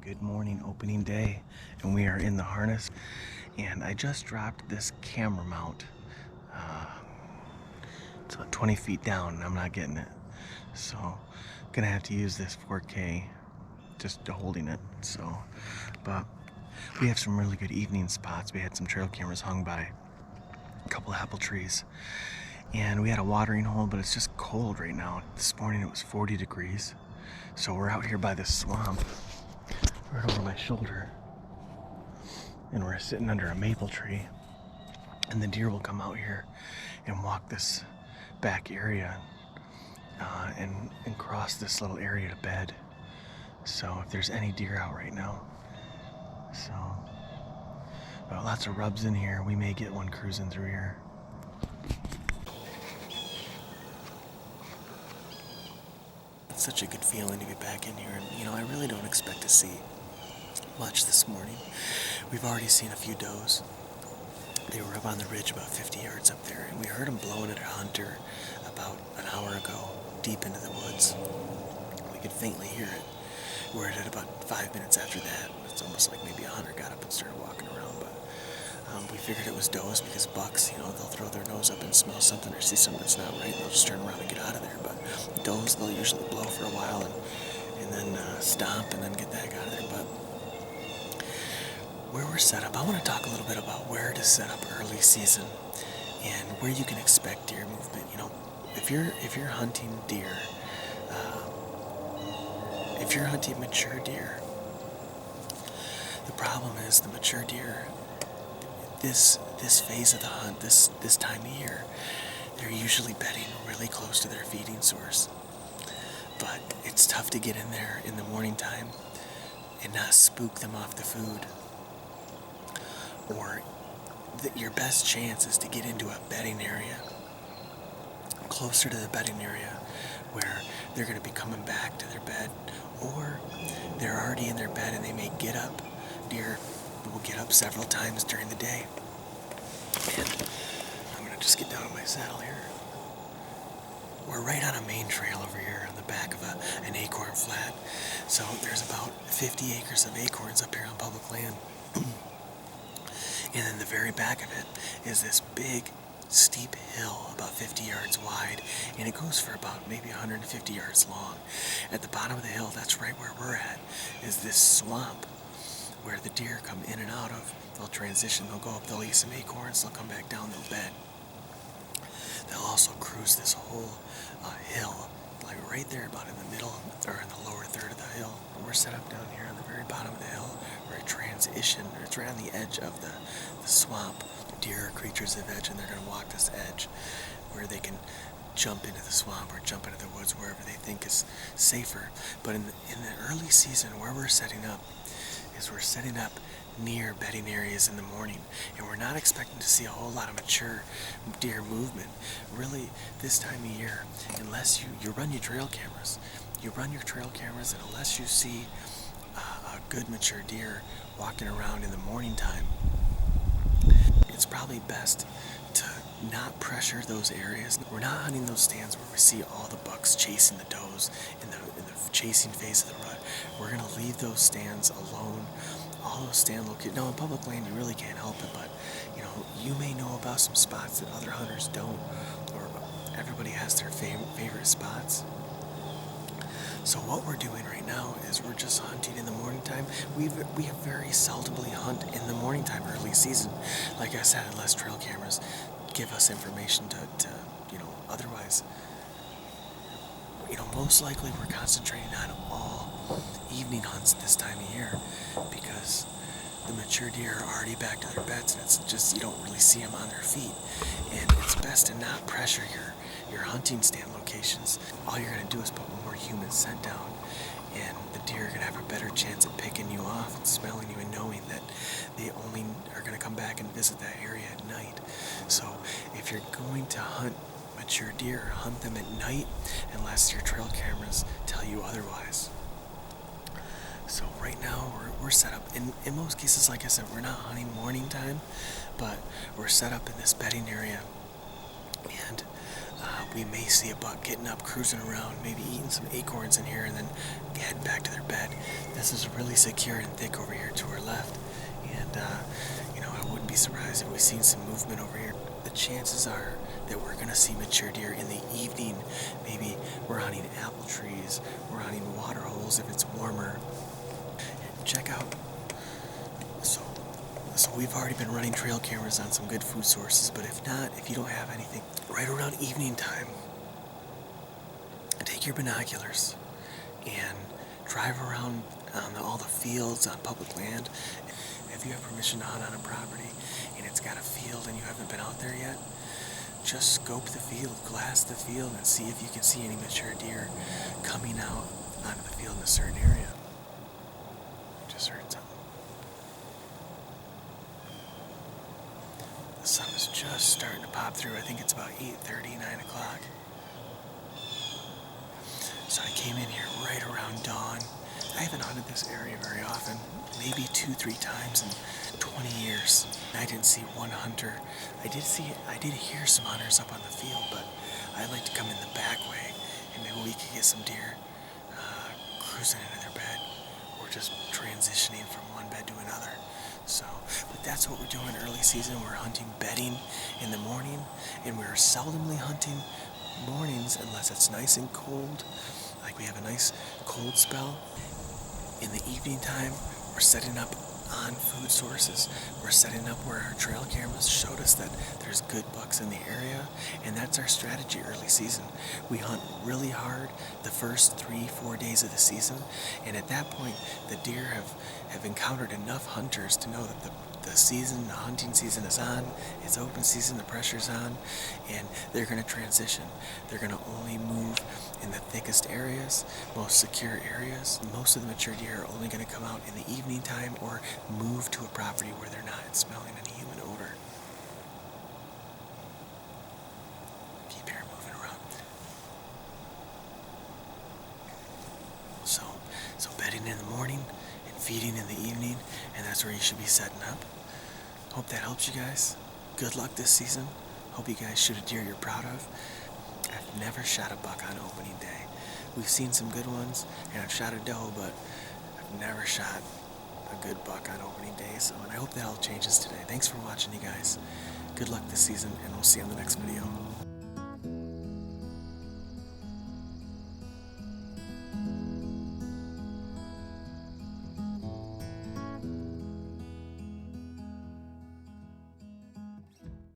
Good morning, opening day, and we are in the harness, and I just dropped this camera mount. It's about 20 feet down and I'm not getting it, so gonna have to use this 4K just holding it. But we have some really good evening spots. We had some trail cameras hung by a couple of apple trees, and we had a watering hole, but it's just cold right now. This morning it was 40 degrees, so we're out here by this swamp right over my shoulder, and we're sitting under a maple tree, and the deer will come out here and walk this back area and cross this little area to bed. So if there's any deer out right now, well, lots of rubs in here. We may get one cruising through here. It's such a good feeling to be back in here, and I really don't expect to see much this morning. We've already seen a few does. They were up on the ridge about 50 yards up there, and we heard them blowing at a hunter about an hour ago, deep into the woods. We could faintly hear it. We're at about 5 minutes after that. It's almost like maybe a hunter got up and started walking around, but we figured it was does because bucks, they'll throw their nose up and smell something or see something that's not right, and they'll just turn around and get out of there. But does, they'll usually blow for a while and then stomp and then get the heck out of there. But where we're set up, I want to talk a little bit about where to set up early season and where you can expect deer movement. If you're hunting deer, if you're hunting mature deer, the problem is the mature deer, this phase of the hunt, this time of year, they're usually bedding really close to their feeding source. But it's tough to get in there in the morning time and not spook them off the food. Or your best chance is to get into a bedding area, closer to the bedding area, where they're going to be coming back to their bed, or they're already in their bed and they may get up. Deer will get up several times during the day. And I'm going to just get down on my saddle here. We're right on a main trail over here on the back of an acorn flat. So there's about 50 acres of acorns up here on public land. And then the very back of it is this big, steep hill about 50 yards wide, and it goes for about maybe 150 yards long. At the bottom of the hill, that's right where we're at, is this swamp where the deer come in and out of. They'll transition, they'll go up, they'll eat some acorns, they'll come back down, they'll bed. They'll also cruise this whole hill, like right there about in the middle, or in the lower third of the hill. We're set up down here on the very bottom of the hill, where it's right on the edge of the swamp. Deer are creatures of edge, and they're going to walk this edge where they can jump into the swamp or jump into the woods wherever they think is safer. But in the early season, where we're setting up is we're setting up near bedding areas in the morning, and we're not expecting to see a whole lot of mature deer movement really this time of year, unless you run your trail cameras. And unless you see a good mature deer walking around in the morning time, it's probably best to not pressure those areas. We're not hunting those stands where we see all the bucks chasing the does in the chasing phase of the rut. We're going to leave those stands alone. All those stand locations. Now, in public land, you really can't help it, but you may know about some spots that other hunters don't, or everybody has their favorite spots. So what we're doing right now is we're just hunting in the morning time. We have very seldomly hunt in the morning time early season. Like I said, unless trail cameras give us information to otherwise. Most likely we're concentrating on all evening hunts this time of year because the mature deer are already back to their beds, and it's just you don't really see them on their feet. And it's best to not pressure your hunting stand locations. All you're going to do is put more human scent down, and the deer are going to have a better chance at picking you off and smelling you and knowing that they only are going to come back and visit that area at night. So if you're going to hunt mature deer, hunt them at night unless your trail cameras tell you otherwise. So right now we're set up, in most cases, like I said, we're not hunting morning time, but we're set up in this bedding area, and we may see a buck getting up, cruising around, maybe eating some acorns in here, and then heading back to their bed. This is really secure and thick over here to our left, and I wouldn't be surprised if we've seen some movement over here. The chances are that we're going to see mature deer in the evening. Maybe we're hunting apple trees, we're hunting water holes if it's warmer. And check out, so we've already been running trail cameras on some good food sources, but if you don't have anything, right around evening time, take your binoculars and drive around on all the fields on public land. If you have permission to hunt on a property and it's got a field and you haven't been out there yet, just scope the field, glass the field, and see if you can see any mature deer coming out onto the field in a certain area. Just heard something. The sun is just starting to pop through. I think it's about 8:30, 9 o'clock. So I came in here right around dawn. I haven't hunted this area very often, maybe 2-3 times in 20 years. I didn't see one hunter. I did hear some hunters up on the field, but I like to come in the back way, and maybe we could get some deer cruising into their bed, or just transitioning from one bed to another. So, but that's what we're doing early season. We're hunting bedding in the morning, and we're seldomly hunting mornings unless it's nice and cold, like we have a nice cold spell. In the evening time, we're setting up on food sources. We're setting up where our trail cameras showed us that there's good bucks in the area, and that's our strategy early season. We hunt really hard the first 3-4 days of the season, and at that point the deer have encountered enough hunters to know that the hunting season is on, it's open season, the pressure's on, and they're going to transition. They're going to only move in the thickest areas, most secure areas. Most of the mature deer are only going to come out in the evening time or move to a property where they're not smelling any human odor. Keep here moving around. So bedding in the morning and feeding in the evening, and that's where you should be setting up. Hope that helps you guys. Good luck this season. Hope you guys shoot a deer you're proud of. I've never shot a buck on opening day. We've seen some good ones, and I've shot a doe, but I've never shot a good buck on opening day. And I hope that all changes today. Thanks for watching, you guys. Good luck this season, and we'll see you on the next video.